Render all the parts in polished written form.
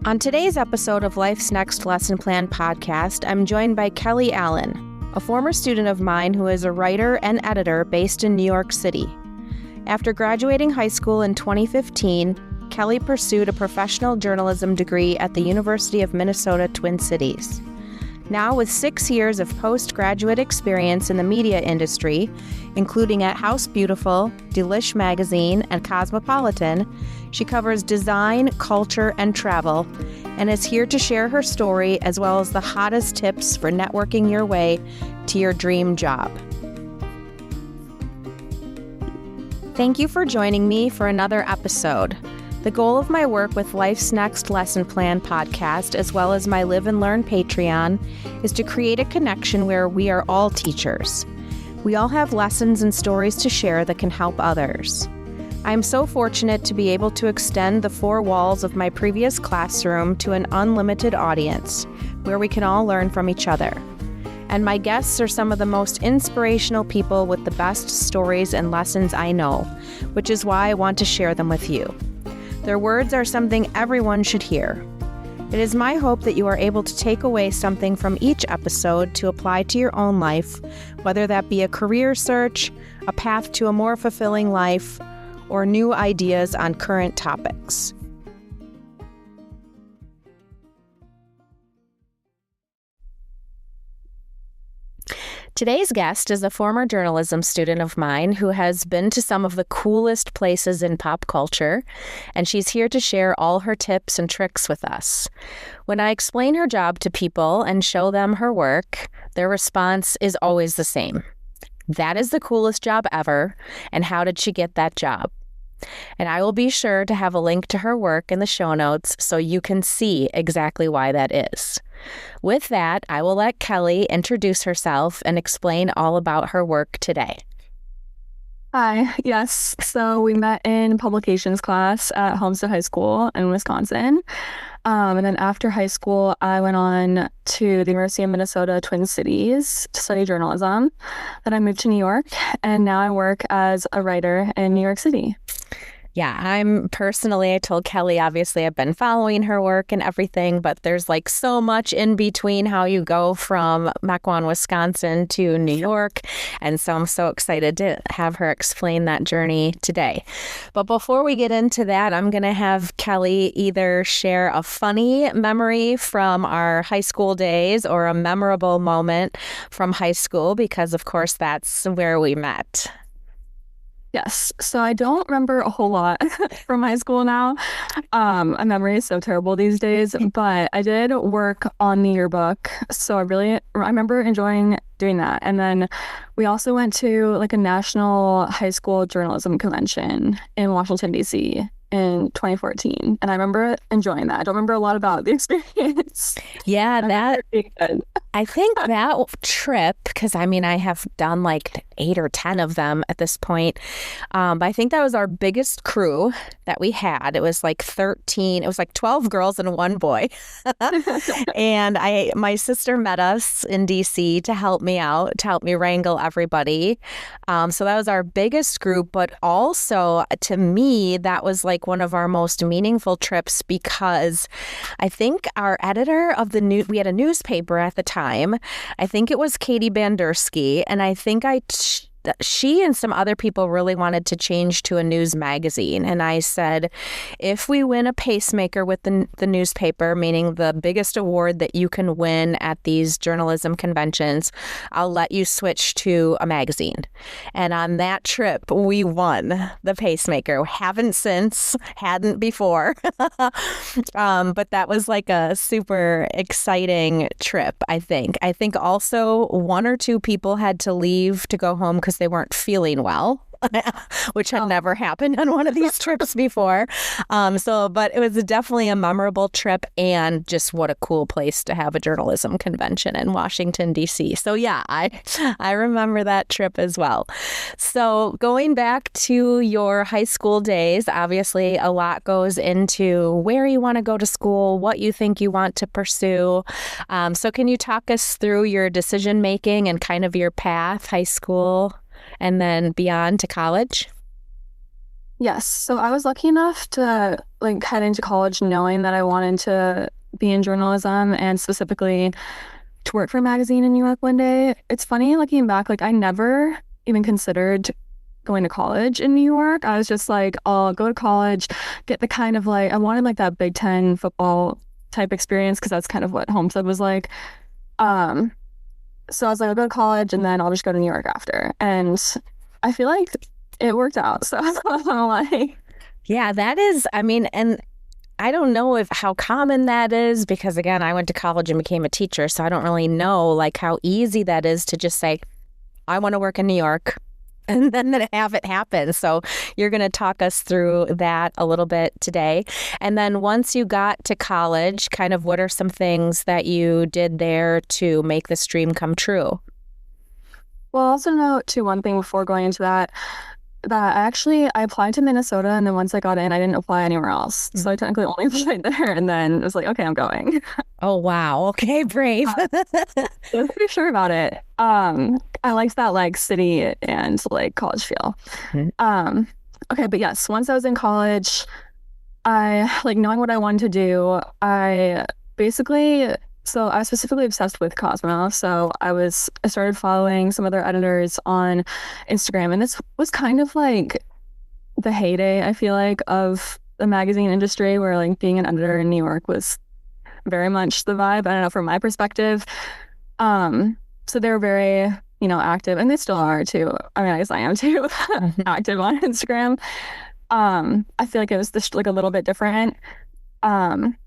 On today's episode of Life's Next Lesson Plan podcast, I'm joined by Kelly Allen, a former student of mine who is a writer and editor based in New York City. After graduating high school in 2015, Kelly pursued a professional journalism degree at the University of Minnesota Twin Cities. Now, with 6 years of postgraduate experience in the media industry, including at House Beautiful, Delish magazine, and Cosmopolitan, she covers design, culture, and travel, and is here to share her story as well as the hottest tips for networking your way to your dream job. Thank you for joining me for another episode. The goal of my work with Life's Next Lesson Plan podcast, as well as my Live and Learn Patreon, is to create a connection where we are all teachers. We all have lessons and stories to share that can help others. I am so fortunate to be able to extend the four walls of my previous classroom to an unlimited audience, where we can all learn from each other. And my guests are some of the most inspirational people with the best stories and lessons I know, which is why I want to share them with you. Their words are something everyone should hear. It is my hope that you are able to take away something from each episode to apply to your own life, whether that be a career search, a path to a more fulfilling life, or new ideas on current topics. Today's guest is a former journalism student of mine who has been to some of the coolest places in pop culture, and she's here to share all her tips and tricks with us. When I explain her job to people and show them her work, their response is always the same. That is the coolest job ever, and how did she get that job? And I will be sure to have a link to her work in the show notes so you can see exactly why that is. With that, I will let Kelly introduce herself and explain all about her work today. Hi, yes. So we met in publications class at Homestead High School in Wisconsin. And then after high school, I went on to the University of Minnesota Twin Cities to study journalism. Then I moved to New York, and now I work as a writer in New York City. Yeah, I told Kelly, obviously I've been following her work and everything, but there's like so much in between how you go from Mequon, Wisconsin to New York. And so I'm so excited to have her explain that journey today. But before we get into that, I'm going to have Kelly either share a funny memory from our high school days or a memorable moment from high school, because of course that's where we met. Yes. So I don't remember a whole lot from high school now. My memory is so terrible these days, but I did work on the yearbook. So I remember enjoying doing that. And then we also went to like a national high school journalism convention in Washington, D.C. in 2014. And I remember enjoying that. I don't remember a lot about the experience. Yeah, I think that trip, because I have done like 8 or 10 of them at this point. But I think that was our biggest crew that we had. It was like 13, it was like 12 girls and 1 boy. And my sister met us in DC to help me out, to help me wrangle everybody. So that was our biggest group. But also to me, that was like one of our most meaningful trips, because I think our editor of we had a newspaper at the time. I think it was Katie Bandersky, and I think she and some other people really wanted to change to a news magazine. And I said, if we win a pacemaker with the newspaper, meaning the biggest award that you can win at these journalism conventions, I'll let you switch to a magazine. And on that trip, we won the pacemaker. Hadn't before. But that was like a super exciting trip, I think. I think also 1 or 2 people had to leave to go home because they weren't feeling well. which had never happened on one of these trips before. But it was definitely a memorable trip, and just what a cool place to have a journalism convention in Washington, D.C. So yeah, I remember that trip as well. So going back to your high school days, obviously a lot goes into where you want to go to school, what you think you want to pursue. So can you talk us through your decision making and kind of your path, high school, and then beyond to college? Yes. So I was lucky enough to like head into college knowing that I wanted to be in journalism and specifically to work for a magazine in New York one day. It's funny looking back, like I never even considered going to college in New York. I was just like, I'll go to college, get the kind of like, I wanted like that Big Ten football type experience because that's kind of what Homestead was like. Um, so I was like, I'll go to college and then I'll just go to New York after. And I feel like it worked out. So I'm not gonna lie. Yeah, that is, I mean, and I don't know if how common that is because again, I went to college and became a teacher, so I don't really know like how easy that is to just say, I want to work in New York and then have it happen. So you're going to talk us through that a little bit today. And then once you got to college, kind of what are some things that you did there to make this dream come true? Well, also note too, one thing before going into that, I applied to Minnesota and then once I got in, I didn't apply anywhere else. So I technically only applied there and then it was like, okay, I'm going. Oh, wow. Okay, brave. I was pretty sure about it. I liked that like city and like college feel. Mhm. Okay, but yes, once I was in college, I like knowing what I wanted to do. Basically, so I was specifically obsessed with Cosmo. So I started following some other editors on Instagram, and this was kind of like the heyday, I feel like, of the magazine industry, where like being an editor in New York was very much the vibe. I don't know, from my perspective. So they were very, active, and they still are too. I mean, I guess I am too, active on Instagram. I feel like it was just like a little bit different. Um,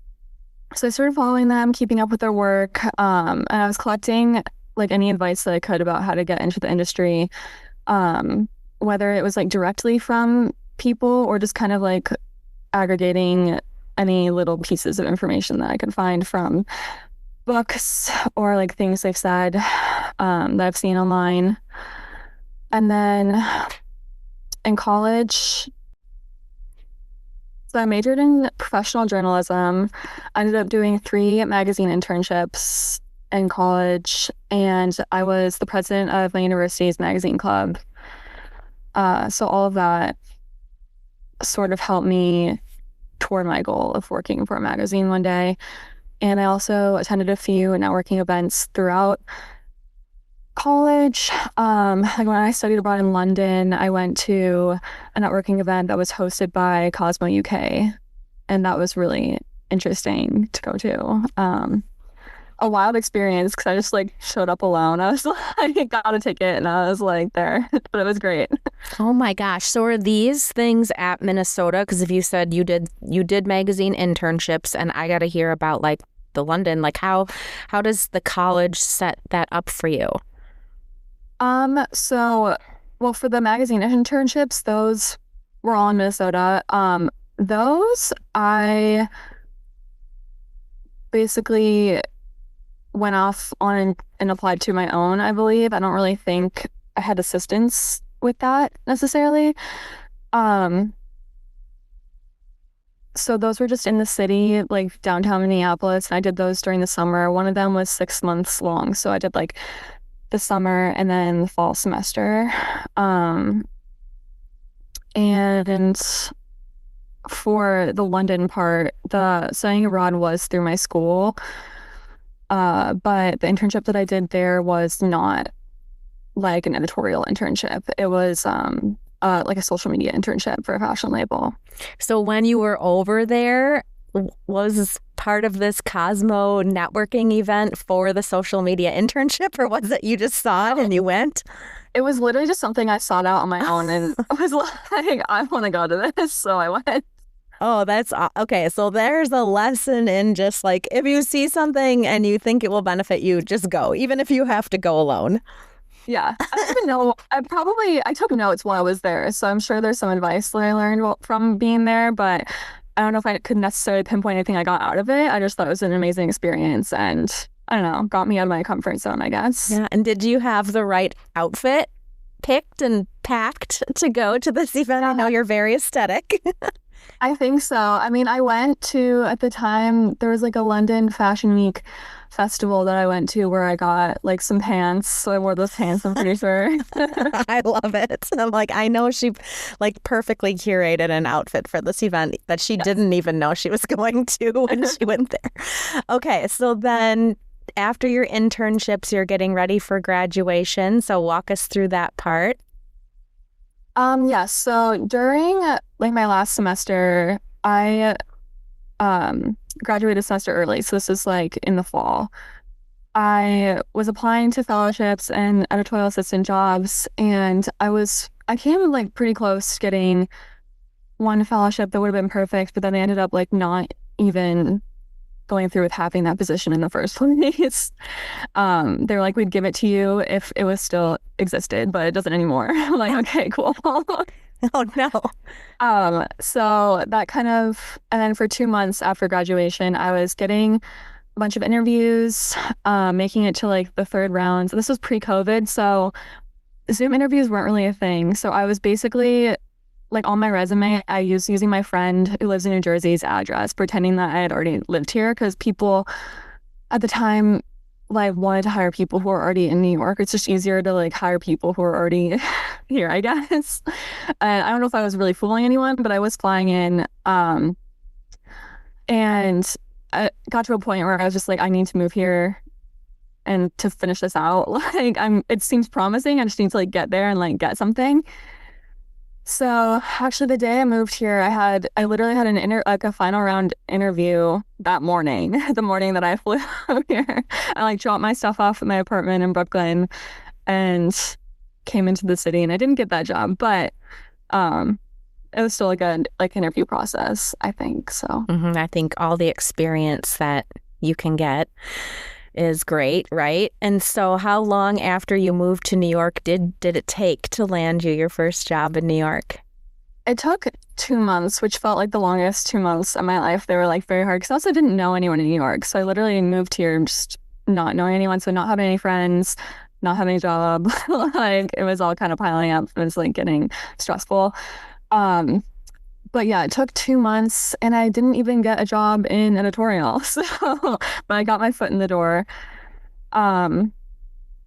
so I started following them, keeping up with their work, and I was collecting like any advice that I could about how to get into the industry, whether it was like directly from people or just kind of like aggregating any little pieces of information that I could find from books or like things they've said that I've seen online. And then in college, so I majored in professional journalism. I ended up doing 3 magazine internships in college, and I was the president of my university's magazine club. So all of that sort of helped me toward my goal of working for a magazine one day. And I also attended a few networking events throughout college. Like when I studied abroad in London, I went to a networking event that was hosted by Cosmo UK, and that was really interesting to go to. A wild experience because I just like showed up alone. I was like, got a ticket, and I was like there, but it was great. Oh my gosh. So are these things at Minnesota? Because if you said you did magazine internships and I got to hear about like the London, like how does the college set that up for you? So, well, for the magazine internships, those were all in Minnesota. Those I basically went off on and applied to my own, I believe. I don't really think I had assistance with that necessarily. Um, so those were just in the city, like downtown Minneapolis, and I did those during the summer. One of them was 6 months long, so I did like the summer and then the fall semester. And for the London part, the studying abroad was through my school. But the internship that I did there was not like an editorial internship. It was like a social media internship for a fashion label. So when you were over there, was part of this Cosmo networking event for the social media internship, or was it you just saw it and you went? It was literally just something I sought out on my own and I was like, I want to go to this. So I went. Oh, that's okay. So there's a lesson in just like if you see something and you think it will benefit you, just go, even if you have to go alone. Yeah. I don't even know. I took notes while I was there. So I'm sure there's some advice that I learned from being there, but I don't know if I could necessarily pinpoint anything I got out of it. I just thought it was an amazing experience and I don't know, got me out of my comfort zone, I guess. Yeah. And did you have the right outfit picked and packed to go to this event? I know you're very aesthetic. I think so. I mean, I went to, at the time, there was like a London Fashion Week festival that I went to where I got like some pants. So I wore those pants, I'm pretty sure. I love it. I'm like, I know she like perfectly curated an outfit for this event that she Yes. didn't even know she was going to when she went there. Okay, so then after your internships, you're getting ready for graduation. So walk us through that part. Yeah, so during like my last semester, I graduated a semester early. So this is like in the fall. I was applying to fellowships and editorial assistant jobs, and I came like pretty close to getting one fellowship that would have been perfect, but then they ended up like not even going through with having that position in the first place. They were like, we'd give it to you if it was still existed, but it doesn't anymore. I'm like, okay, cool. Oh no. So that kind of, and then for 2 months after graduation, I was getting a bunch of interviews, making it to like the third round. So this was pre-COVID, so Zoom interviews weren't really a thing. So I was basically like on my resume, I used using my friend who lives in New Jersey's address, pretending that I had already lived here because people at the time like wanted to hire people who are already in New York. It's just easier to like hire people who are already here, I guess. And I don't know if I was really fooling anyone, but I was flying in. And I got to a point where I was just like, I need to move here and to finish this out. Like it seems promising. I just need to like get there and like get something. So actually the day I moved here, I literally had like a final round interview that morning, the morning that I flew here. I like dropped my stuff off at my apartment in Brooklyn and came into the city, and I didn't get that job, but um it was still a good like interview process, I think. So I think all the experience that you can get is great, right? And so how long after you moved to New York did it take to land you your first job in New York? it took 2 months, which felt like the longest 2 months of my life. They were like very hard because I also didn't know anyone in New York. So I literally moved here just not knowing anyone. So not having any friends, not having a job. Like it was all kind of piling up. It was like getting stressful. Um, but yeah, it took 2 months and I didn't even get a job in editorial. So, but I got my foot in the door um,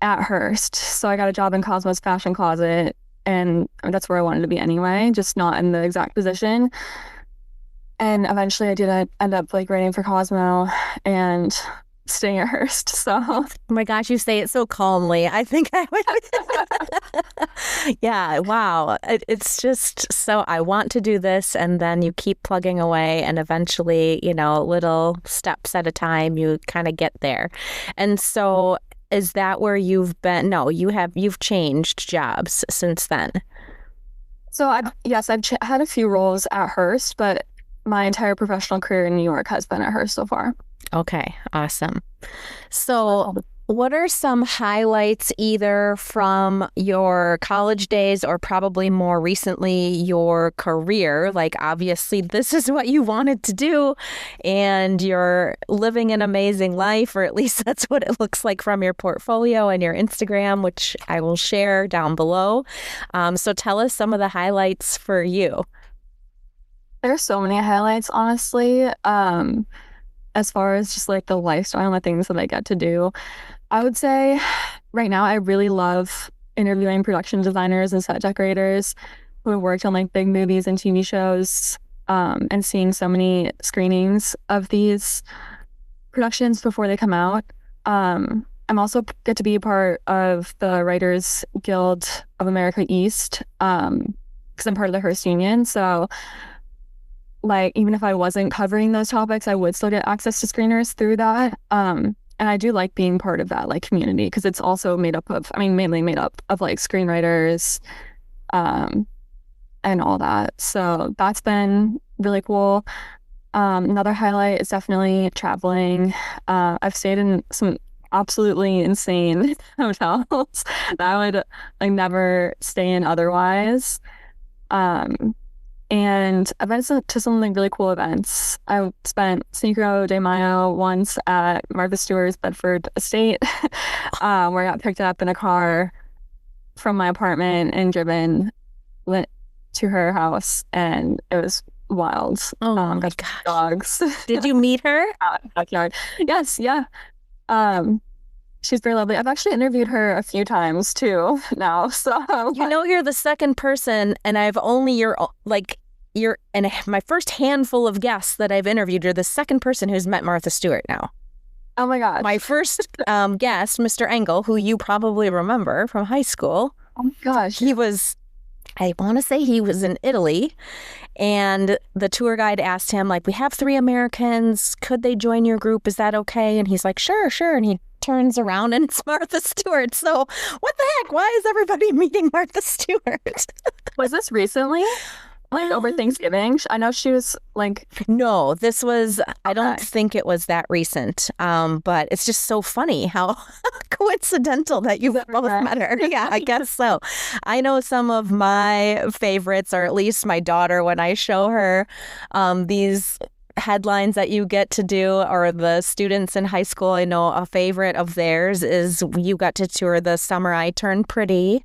at Hearst. So I got a job in Cosmo's fashion closet, and that's where I wanted to be anyway, just not in the exact position. And eventually I did end up like writing for Cosmo and staying at Hearst. So Oh my gosh, you say it so calmly. I think I would. Yeah, wow. It's just so I want to do this, and then you keep plugging away, and eventually, little steps at a time, you kind of get there. And so, is that where you've been? No, you've changed jobs since then. so I've had a few roles at Hearst, but my entire professional career in New York has been at Hearst so far. Okay, awesome. So, what are some highlights either from your college days or probably more recently your career? Like, obviously, this is what you wanted to do, and you're living an amazing life, or at least that's what it looks like from your portfolio and your Instagram, which I will share down below. So, tell us some of the highlights for you. There's so many highlights, honestly. As far as just like the lifestyle and the things that I get to do, I would say right now I really love interviewing production designers and set decorators who have worked on like big movies and TV shows, and seeing so many screenings of these productions before they come out. I'm also get to be a part of the Writers Guild of America East, because I'm part of the Hearst Union. So like even if I wasn't covering those topics, I would still get access to screeners through that. And I do like being part of that like community because it's also made up of, I mean, mainly made up of like screenwriters, um, and all that. So that's been really cool. Another highlight is definitely traveling. I've stayed in some absolutely insane hotels that I would like never stay in otherwise. Um, and I've been to some like really cool events. I spent Cinco de Mayo once at Martha Stewart's Bedford estate, where I got picked up in a car from my apartment and driven to her house, and it was wild. Oh my Got gosh. dogs Did you meet her? out in the backyard. Yes, yeah. Um, she's very lovely. I've actually interviewed her a few times too now. So You know, you're the second person, and I've only you're and my first handful of guests that I've interviewed. You're the second person who's met Martha Stewart now. oh my gosh. My first guest, Mr. Engel, who you probably remember from high school, Oh my gosh. he was, I want to say he was in Italy, and the tour guide asked him, like, we have 3 Americans. Could they join your group? Is that okay? And he's like, sure, sure. And he turns around and it's Martha Stewart. So what the heck? Why is everybody meeting Martha Stewart? Was this recently? Like over Thanksgiving? I know she was like, No, this was, I don't okay. think it was that recent. But it's just so funny how coincidental that you've both met her. Yeah, I guess so. I know some of my favorites, or at least my daughter, when I show her these headlines that you get to do, or the students in high school, I know a favorite of theirs is you got to tour the Summer I Turned Pretty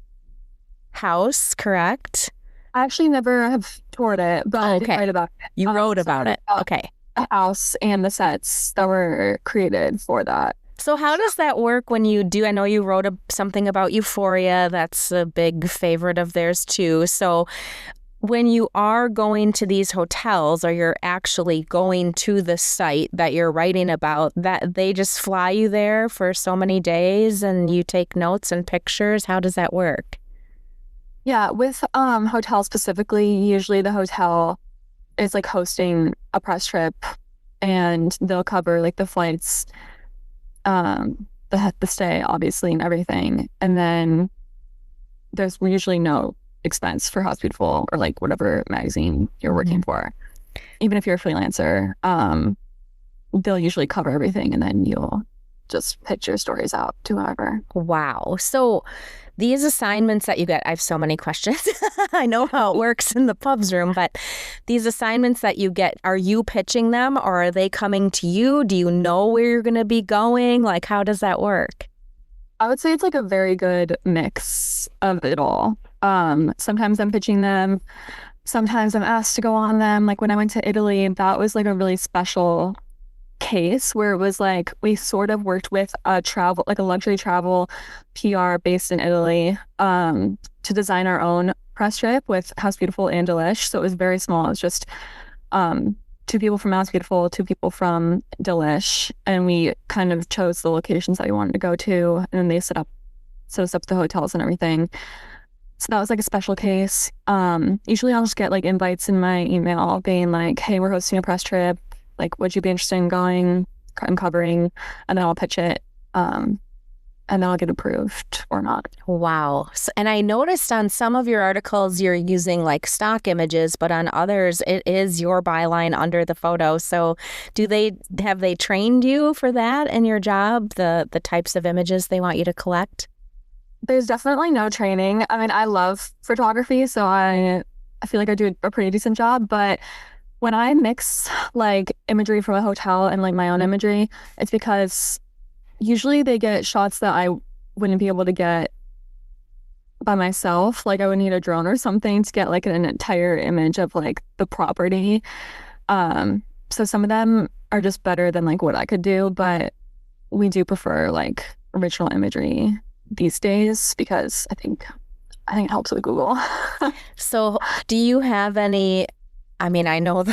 house, correct? I actually never have toured it, but I did Okay. write about it. You wrote So about it. Okay. the house and the sets that were created for that. So how does that work when you do? I know you wrote something about Euphoria. That's a big favorite of theirs too. So when you are going to these hotels, or you're actually going to the site that you're writing about, that they just fly you there for so many days and you take notes and pictures? How does that work? Yeah, with hotels specifically, usually the hotel is like hosting a press trip and they'll cover like the flights, the stay obviously and everything. And then there's usually no expense for House Beautiful or like whatever magazine you're working for. Even if you're a freelancer, they'll usually cover everything and then you'll just pitch your stories out to whoever. Wow. So these assignments that you get, I have so many questions. I know how it works in the pubs room, but these assignments that you get, are you pitching them, or are they coming to you? Do you know where you're going to be going? Like, how does that work? I would say it's like a very good mix of it all. Sometimes I'm pitching them. Sometimes I'm asked to go on them. Like when I went to Italy, that was like a really special case where it was like we sort of worked with like a luxury travel PR based in Italy, to design our own press trip with House Beautiful and Delish. So it was very small. It was just 2 people from House Beautiful, 2 people from Delish, and we kind of chose the locations that we wanted to go to, and then they set us up the hotels and everything. So that was like a special case. Usually I'll just get like invites in my email being like, hey, we're hosting a press trip. Like, would you be interested in going and covering? And then I'll pitch it. And then I'll get approved or not. Wow. And I noticed on some of your articles, you're using like stock images, but on others, it is your byline under the photo. So have they trained you for that in your job, the types of images they want you to collect? There's definitely no training. I mean, I love photography, so I feel like I do a pretty decent job, but when I mix like imagery from a hotel and like my own imagery, it's because usually they get shots that I wouldn't be able to get by myself. Like I would need a drone or something to get like an entire image of like the property. So some of them are just better than like what I could do, but we do prefer like original imagery these days because I think it helps with Google. So do you have any, I mean, I know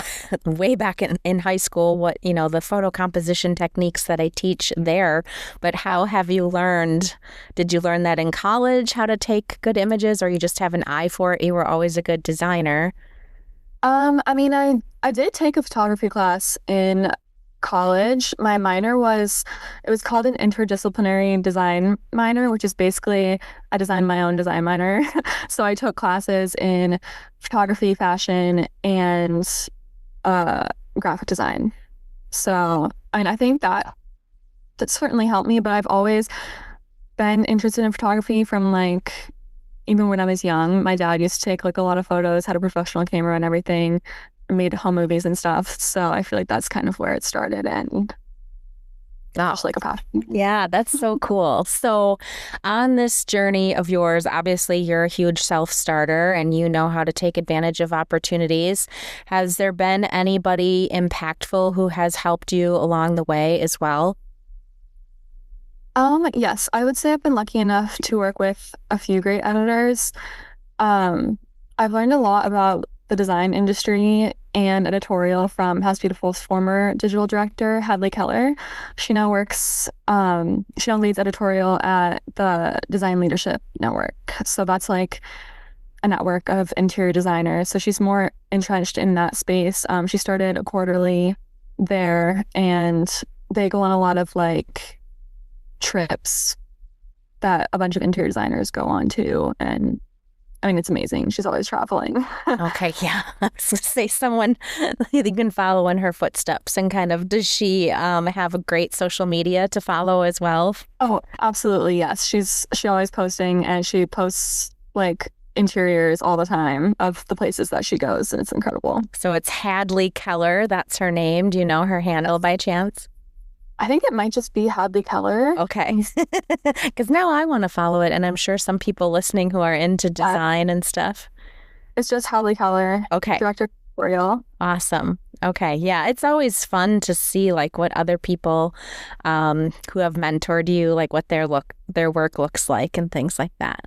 way back in high school, what, the photo composition techniques that I teach there, but how have you learned? Did you learn that in college, how to take good images, or you just have an eye for it? You were always a good designer. I mean, I did take a photography class in college. My minor was called an interdisciplinary design minor, which is basically I designed my own design minor. So I took classes in photography, fashion, and graphic design. So, I mean, I think that certainly helped me, but I've always been interested in photography from like even when I was young. My dad used to take like a lot of photos, had a professional camera and everything, made home movies and stuff. So I feel like that's kind of where it started. And just like a passion. Yeah, that's so cool. So, on this journey of yours, obviously you're a huge self-starter and you know how to take advantage of opportunities. Has there been anybody impactful who has helped you along the way as well? Yes, I would say I've been lucky enough to work with a few great editors. Um, I've learned a lot about the design industry and editorial from House Beautiful's former digital director, Hadley Keller. She now leads editorial at the Design Leadership Network. So that's like a network of interior designers. So she's more entrenched in that space. She started a quarterly there, and they go on a lot of like trips that a bunch of interior designers go on to. And I mean, it's amazing. She's always traveling. Okay, yeah. I was going to say someone you can follow in her footsteps and kind of, does she have a great social media to follow as well? Oh, absolutely. Yes. She always posting, and she posts like interiors all the time of the places that she goes, and it's incredible. So it's Hadley Keller. That's her name. Do you know her handle by chance? I think it might just be Hadley Keller. Okay. Because now I want to follow it, and I'm sure some people listening who are into design and stuff. It's just Hadley Keller. Okay. Director editorial. Awesome. Okay. Yeah. It's always fun to see like what other people who have mentored you, like what their work looks like and things like that.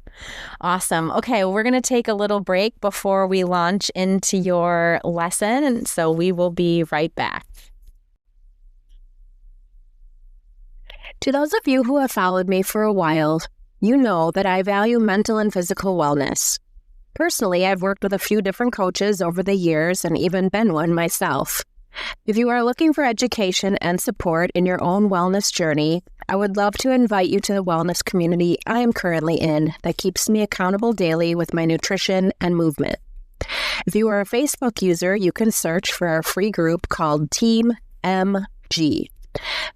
Awesome. Okay. Well, we're going to take a little break before we launch into your lesson. And so we will be right back. To those of you who have followed me for a while, you know that I value mental and physical wellness. Personally, I've worked with a few different coaches over the years and even been one myself. If you are looking for education and support in your own wellness journey, I would love to invite you to the wellness community I am currently in that keeps me accountable daily with my nutrition and movement. If you are a Facebook user, you can search for our free group called Team MG.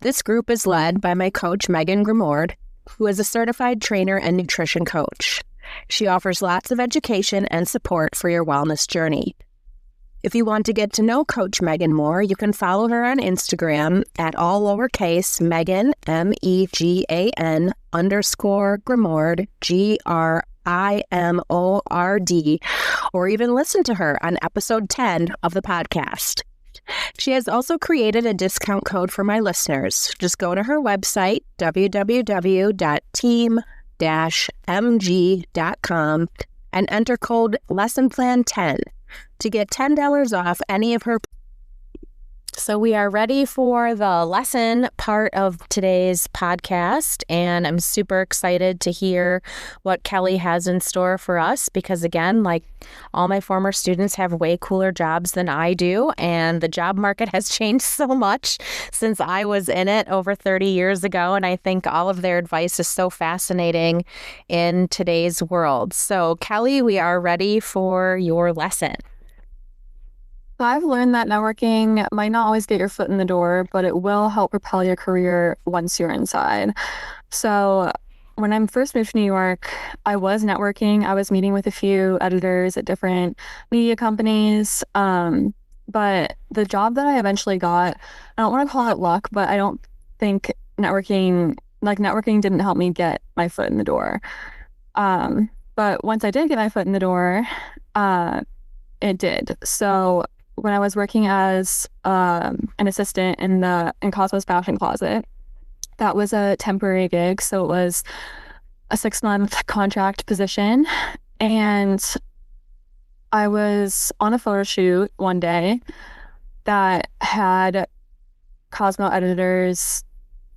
This group is led by my coach, Megan Grimord, who is a certified trainer and nutrition coach. She offers lots of education and support for your wellness journey. If you want to get to know Coach Megan more, you can follow her on Instagram at all lowercase Megan, MEGAN _Grimord, GRIMORD, or even listen to her on episode 10 of the podcast. She has also created a discount code for my listeners. Just go to her website, www.team-mg.com, and enter code LessonPlan10 to get $10 off any of her. So we are ready for the lesson part of today's podcast, and I'm super excited to hear what Kelly has in store for us because, again, like all my former students have way cooler jobs than I do, and the job market has changed so much since I was in it over 30 years ago, and I think all of their advice is so fascinating in today's world. So, Kelly, we are ready for your lesson. So I've learned that networking might not always get your foot in the door, but it will help propel your career once you're inside. So when I first moved to New York, I was networking. I was meeting with a few editors at different media companies. But the job that I eventually got, I don't want to call it luck, but I don't think networking didn't help me get my foot in the door. But once I did get my foot in the door, it did. So when I was working as an assistant in Cosmo's fashion closet, that was a temporary gig. So it was a 6-month contract position. And I was on a photo shoot one day that had Cosmo editors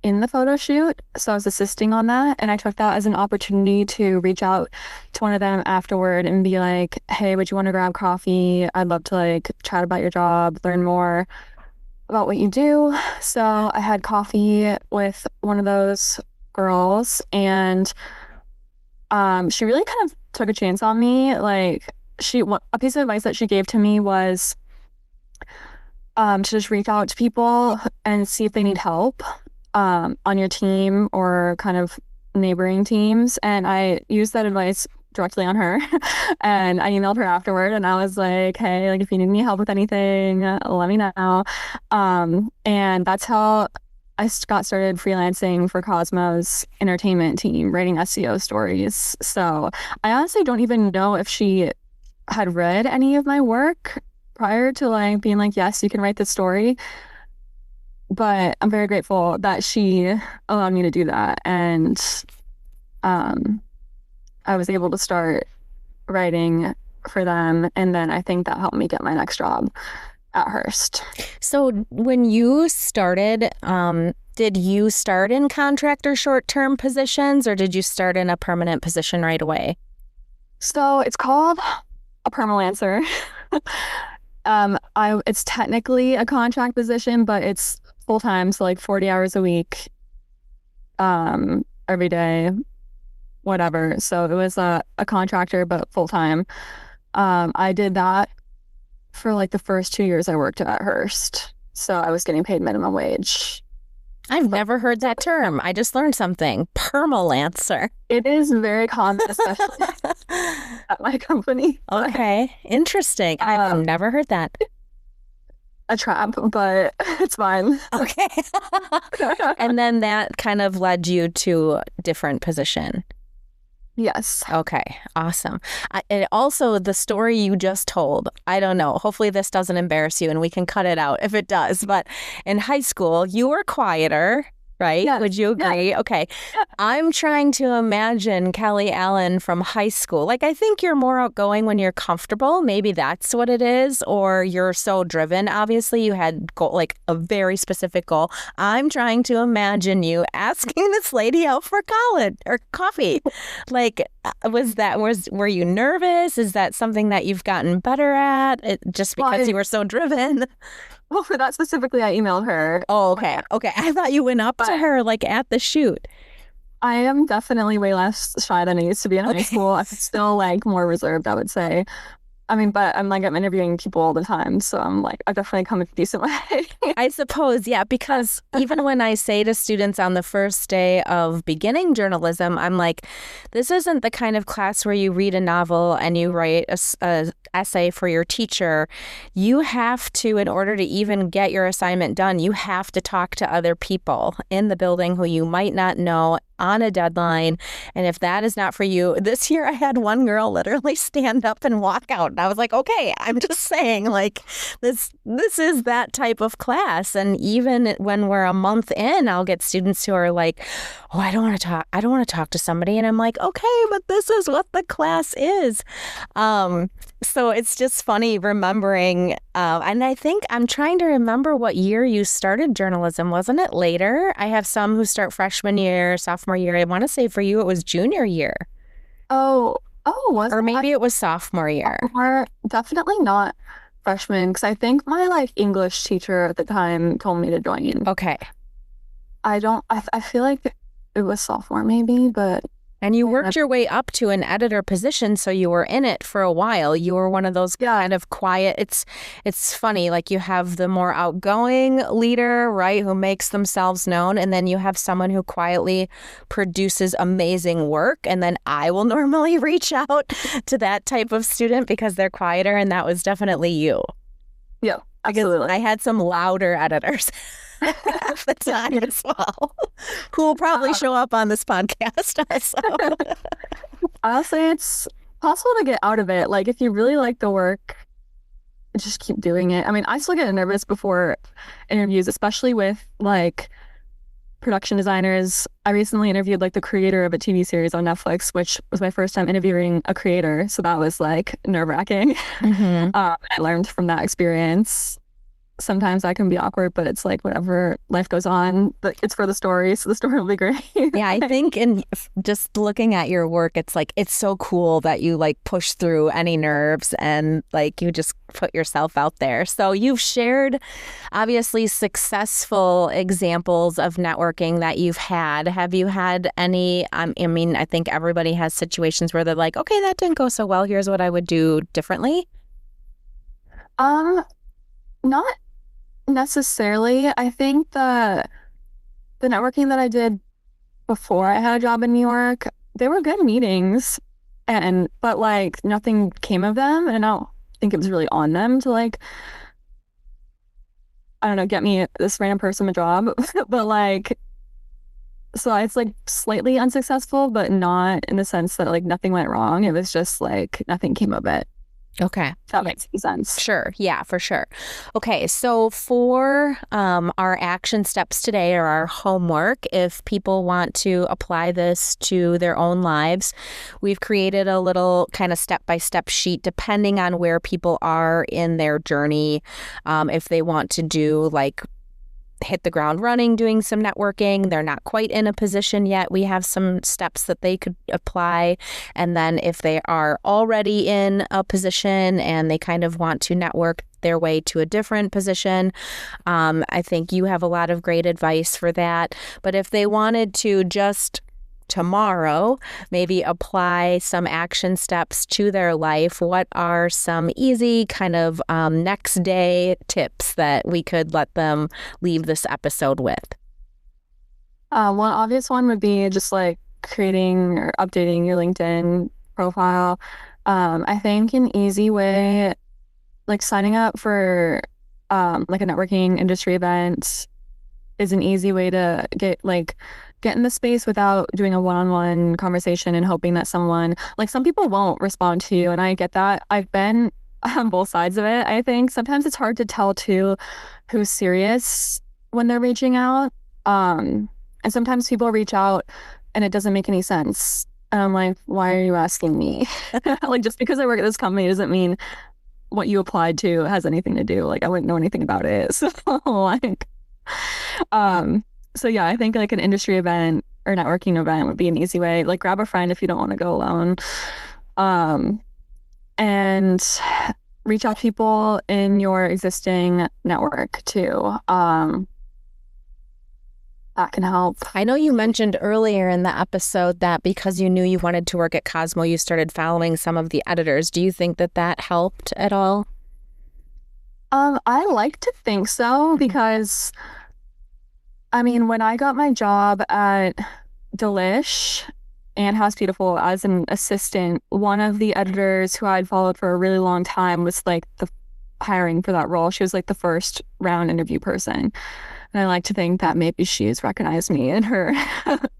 in the photo shoot. So I was assisting on that, and I took that as an opportunity to reach out to one of them afterward and be like, hey, would you want to grab coffee? I'd love to like chat about your job, learn more about what you do. So I had coffee with one of those girls, and she really kind of took a chance on me. Like a piece of advice that she gave to me was to just reach out to people and see if they need help on your team or kind of neighboring teams. And I used that advice directly on her. And I emailed her afterward, and I was like, hey, like if you need any help with anything, let me know. And that's how got started freelancing for Cosmo's entertainment team, writing SEO stories. So I honestly don't even know if she had read any of my work prior to like being like, yes, you can write this story. But I'm very grateful that she allowed me to do that. And um, I was able to start writing for them. And then I think that helped me get my next job at Hearst. So when you started, did you start in contract or short-term positions, or did you start in a permanent position right away? So it's called a permalancer. It's technically a contract position, but it's full time, so like 40 hours a week, every day, whatever. So it was a contractor, but full time. I did that for like the first 2 years I worked at Hearst. So I was getting paid minimum wage. I've never heard that term. I just learned something. Permalancer. It is very common, especially at my company. Okay, interesting. I've never heard that. A trap, but it's fine. Okay. And then that kind of led you to a different position. Yes. Okay, awesome. And also, the story you just told, I don't know, hopefully this doesn't embarrass you and we can cut it out if it does, but in high school, you were quieter, right? Yes. Would you agree? Yeah. Okay. Yeah. I'm trying to imagine Kelly Allen from high school. Like, I think you're more outgoing when you're comfortable. Maybe that's what it is. Or you're so driven. Obviously, you had like a very specific goal. I'm trying to imagine you asking this lady out for college or coffee. Like, were you nervous? Is that something that you've gotten better at just because you were so driven? Well, for that specifically, I emailed her. Oh, okay. Okay. I thought you went up to her like at the shoot. I am definitely way less shy than I used to be in high school. I'm still like more reserved, I would say. I mean, but I'm interviewing people all the time. So I'm like, I've definitely come a decent way. I suppose, yeah, because even when I say to students on the first day of beginning journalism, I'm like, this isn't the kind of class where you read a novel and you write a essay for your teacher. You have to, in order to even get your assignment done, you have to talk to other people in the building who you might not know on a deadline. And if that is not for you, this year I had one girl literally stand up and walk out. And I was like, okay, I'm just saying, like, this is that type of class. And even when we're a month in, I'll get students who are like, oh, I don't want to talk to somebody. And I'm like, okay, but this is what the class is. So it's just funny remembering, and I think I'm trying to remember what year you started journalism. Wasn't it later? I have some who start freshman year, sophomore year. I want to say for you it was junior year. Or maybe it was sophomore year. Or definitely not freshman, because I think my like English teacher at the time told me to join. Okay. I feel like it was sophomore maybe, but. And you worked your way up to an editor position, so you were in it for a while. You were one of those kind of quiet. It's funny, like you have the more outgoing leader, right, who makes themselves known, and then you have someone who quietly produces amazing work. And then I will normally reach out to that type of student because they're quieter, and that was definitely you. Yeah, absolutely. I had some louder editors. At the time as well, who will probably show up on this podcast. I'll say it's possible to get out of it. Like if you really like the work, just keep doing it. I mean, I still get nervous before interviews, especially with like production designers. I recently interviewed like the creator of a TV series on Netflix, which was my first time interviewing a creator. So that was like nerve-wracking. Mm-hmm. I learned from that experience. Sometimes I can be awkward, but it's like whatever, life goes on, but it's for the story, so the story will be great. Yeah, I think in just looking at your work, it's like, it's so cool that you like push through any nerves and like you just put yourself out there. So you've shared obviously successful examples of networking that you've had. Have you had any, I mean, I think everybody has situations where they're like, okay, that didn't go so well. Here's what I would do differently. Not necessarily. I think the networking that I did before I had a job in New York, they were good meetings, but like nothing came of them, and I don't think it was really on them to like I don't know, get me this random person a job. But like, so it's like slightly unsuccessful, but not in the sense that like nothing went wrong. It was just like nothing came of it. Okay. If that makes any sense. Sure. Yeah, for sure. Okay. So for our action steps today or our homework, if people want to apply this to their own lives, we've created a little kind of step-by-step sheet depending on where people are in their journey. If they want to do like hit the ground running, doing some networking. They're not quite in a position yet. We have some steps that they could apply. And then if they are already in a position and they kind of want to network their way to a different position, I think you have a lot of great advice for that. But if they wanted to just tomorrow, maybe apply some action steps to their life, what are some easy kind of next day tips that we could let them leave this episode with? One obvious one would be just like creating or updating your LinkedIn profile. I think an easy way, like signing up for like a networking industry event is an easy way to get in the space without doing a one-on-one conversation and hoping that someone, like some people won't respond to you, and I get that. I've been on both sides of it. I think sometimes it's hard to tell too who's serious when they're reaching out. And sometimes people reach out and it doesn't make any sense. And I'm like, why are you asking me? Like, just because I work at this company doesn't mean what you applied to has anything to do. Like, I wouldn't know anything about it. So like, so yeah, I think like an industry event or networking event would be an easy way. Like, grab a friend if you don't want to go alone. And reach out to people in your existing network too. That can help. I know you mentioned earlier in the episode that because you knew you wanted to work at Cosmo, you started following some of the editors. Do you think that that helped at all? I like to think so, because I mean, when I got my job at Delish and House Beautiful as an assistant, one of the editors who I'd followed for a really long time was like the hiring for that role. She was like the first round interview person. And I like to think that maybe she's recognized me in her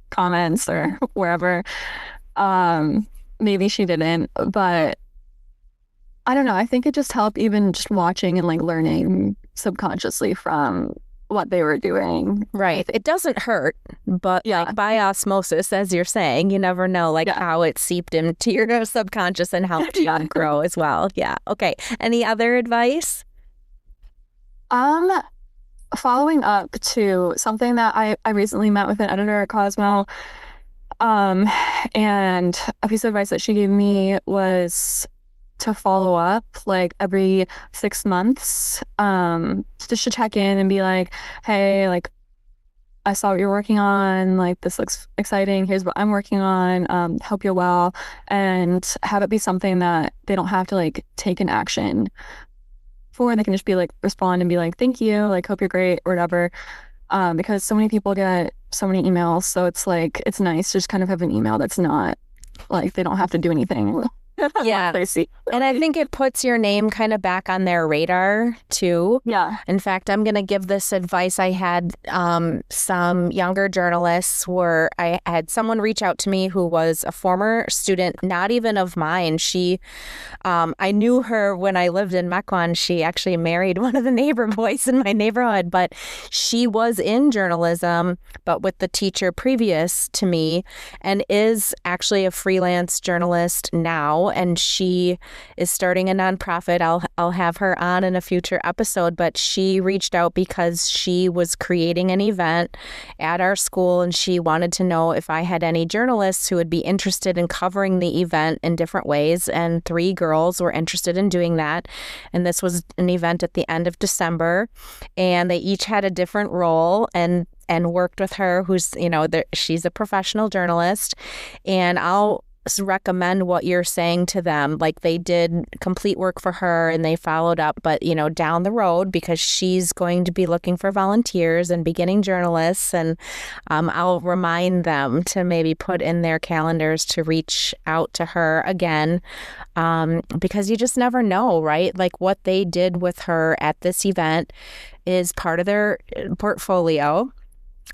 comments or wherever. Maybe she didn't, but I don't know. I think it just helped, even just watching and like learning subconsciously from what they were doing. Right. It doesn't hurt, but Yeah. like by osmosis, as you're saying, you never know like Yeah. how it seeped into your subconscious and helped you Yeah. grow as well. Yeah. Okay. Any other advice? Following up to something that I recently met with an editor at Cosmo, and a piece of advice that she gave me was to follow up like every 6 months, just to check in and be like, hey, like I saw what you're working on, like this looks exciting, here's what I'm working on, hope you're well, and have it be something that they don't have to like take an action for. They can just be like, respond and be like, thank you, like hope you're great or whatever. Because so many people get so many emails, so it's like it's nice to just kind of have an email that's not like they don't have to do anything. Yeah. They see. And I think it puts your name kind of back on their radar too. Yeah. In fact, I'm going to give this advice. I had some younger journalists where I had someone reach out to me who was a former student, not even of mine. I knew her when I lived in Mequon. She actually married one of the neighbor boys in my neighborhood, but she was in journalism, but with the teacher previous to me, and is actually a freelance journalist now. And she is starting a nonprofit. I'll have her on in a future episode, but she reached out because she was creating an event at our school and she wanted to know if I had any journalists who would be interested in covering the event in different ways. And 3 girls were interested in doing that. And this was an event at the end of December, and they each had a different role and worked with her, who's, she's a professional journalist. And I'll recommend what you're saying to them. Like, they did complete work for her and they followed up, but down the road, because she's going to be looking for volunteers and beginning journalists, and I'll remind them to maybe put in their calendars to reach out to her again, because you just never know, right? Like, what they did with her at this event is part of their portfolio.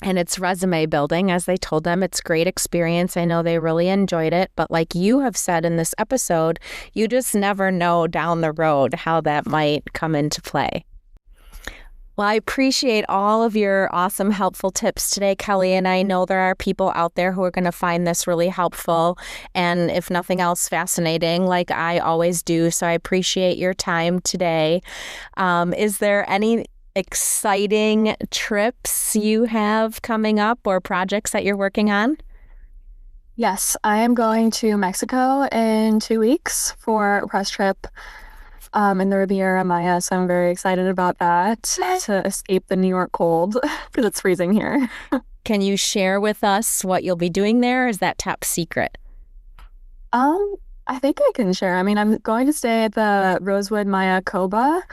And it's resume building. As they told them, it's great experience. I know they really enjoyed it. But like you have said in this episode, you just never know down the road how that might come into play. Well, I appreciate all of your awesome, helpful tips today, Kelly. And I know there are people out there who are going to find this really helpful. And if nothing else, fascinating, like I always do. So I appreciate your time today. Is there any exciting trips you have coming up or projects that you're working on? Yes, I am going to Mexico in 2 weeks for a press trip in the Riviera Maya. So I'm very excited about that, to escape the New York cold because it's freezing here. Can you share with us what you'll be doing there? Is that top secret? I think I can share. I mean, I'm going to stay at the Rosewood Maya Coba.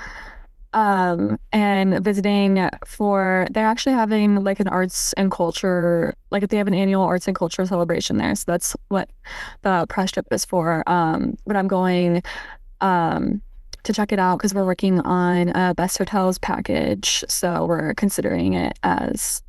And visiting they're actually having like an arts and culture, like they have an annual arts and culture celebration there. So that's what the press trip is for. But I'm going to check it out because we're working on a best hotels package. So we're considering it as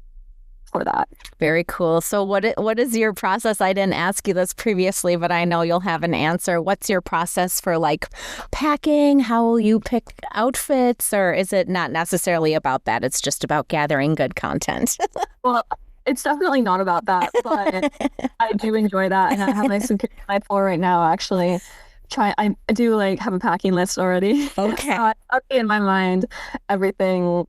for that. Very cool. So what is your process? I didn't ask you this previously, but I know you'll have an answer. What's your process for like packing? How will you pick outfits? Or is it not necessarily about that? It's just about gathering good content. Well, it's definitely not about that, but I do enjoy that. And I have some kids on my floor right now, actually. I do like have a packing list already. Okay. So I'll be in my mind everything.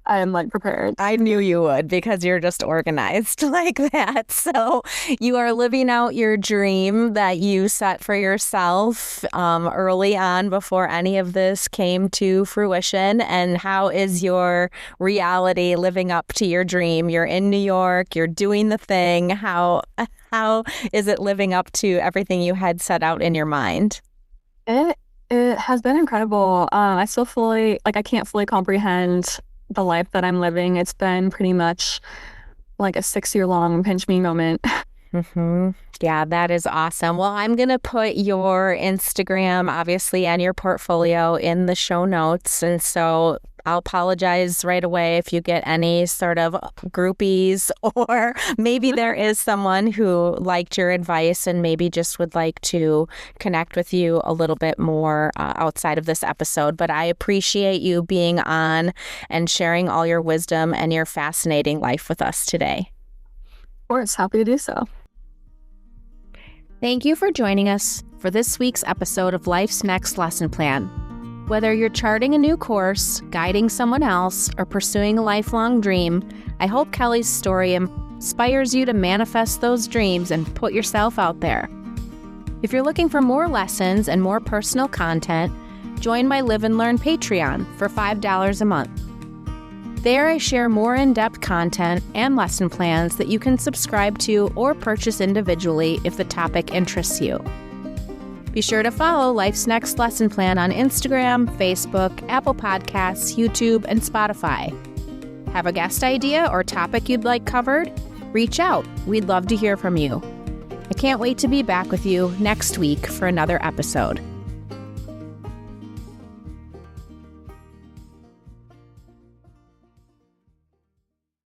I am like prepared. I knew you would, because you're just organized like that. So you are living out your dream that you set for yourself early on before any of this came to fruition. And how is your reality living up to your dream? You're in New York, you're doing the thing. How is it living up to everything you had set out in your mind? It has been incredible. I still I can't fully comprehend the life that I'm living. It's been pretty much like a 6-year-long pinch me moment. Mm-hmm. Yeah, that is awesome. Well, I'm going to put your Instagram, obviously, and your portfolio in the show notes. And so I'll apologize right away if you get any sort of groupies, or maybe there is someone who liked your advice and maybe just would like to connect with you a little bit more outside of this episode. But I appreciate you being on and sharing all your wisdom and your fascinating life with us today. Of course, happy to do so. Thank you for joining us for this week's episode of Life's Next Lesson Plan. Whether you're charting a new course, guiding someone else, or pursuing a lifelong dream, I hope Kelly's story inspires you to manifest those dreams and put yourself out there. If you're looking for more lessons and more personal content, join my Live and Learn Patreon for $5 a month. There I share more in-depth content and lesson plans that you can subscribe to or purchase individually if the topic interests you. Be sure to follow Life's Next Lesson Plan on Instagram, Facebook, Apple Podcasts, YouTube, and Spotify. Have a guest idea or topic you'd like covered? Reach out. We'd love to hear from you. I can't wait to be back with you next week for another episode.